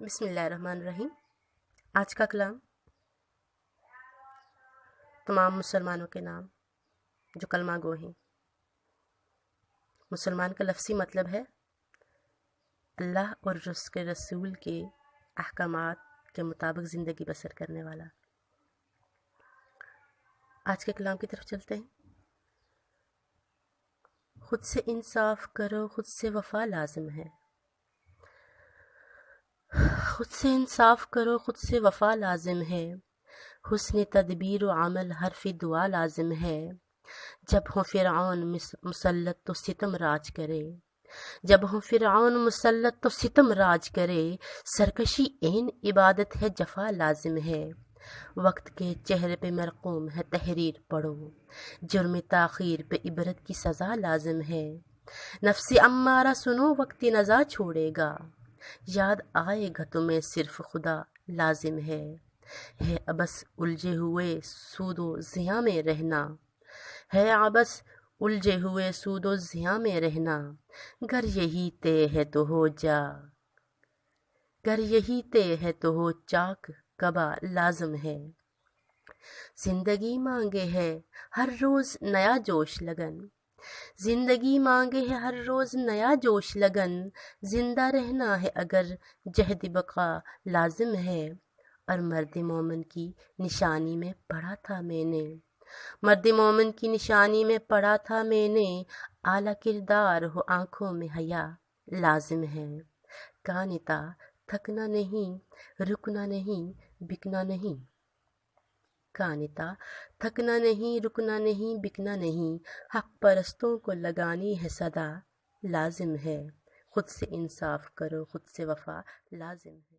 बिस्मिल्लाहिर्रहमानिर्रहीम। आज का कलाम तमाम मुसलमानों के नाम जो कलमा गो हैं। मुसलमान का लफ्ज़ी मतलब है अल्लाह और उसके रसूल के अहकामात के मुताबिक ज़िंदगी बसर करने वाला। आज के कलाम की तरफ चलते हैं। खुद से इंसाफ करो, खुद से वफ़ा लाजिम है। खुद से इंसाफ करो, खुद से वफ़ा लाजिम है। हुस्न तदबीर व अमल हरफ़ दुआ लाजिम है। जब हो फ़िरऔन मुसल्लत तो सितम राज करे, जब हो फ़िरऔन मुसल्लत तो सितम राज करे। सरकशी ऐन इबादत है, जफ़ा लाजिम है। वक्त के चेहरे पे मरकूम है, तहरीर पढ़ो। जुर्म ताख़ीर पे इबरत की सज़ा लाजिम है। नफ्सी अम्मारा सुनो, वक्त नज़ा छोड़ेगा। याद आएगा तुम्हें सिर्फ खुदा लाजिम है अबस उलझे हुए सूदो ज़िया में रहना, है अबस उलझे हुए सूदो ज़िया में रहना। गर यही तय है तो हो जा, गर यही तय है तो हो चाक कबा लाजिम है। जिंदगी मांगे है हर रोज़ नया जोश लगन, जिंदगी मांगे है हर रोज़ नया जोश लगन। जिंदा रहना है अगर जहद बका लाजिम है। और मर्द मोमिन की निशानी में पढ़ा था मैंने, मर्द मोमिन की निशानी में पढ़ा था मैंने। आला किरदार हो आँखों में हया लाजिम है। कानिता थकना नहीं, रुकना नहीं, बिकना नहीं। कानिता थकना नहीं, रुकना नहीं, बिकना नहीं। हक परस्तों को लगानी है सदा लाजिम है। खुद से इंसाफ करो, खुद से वफ़ा लाजिम है।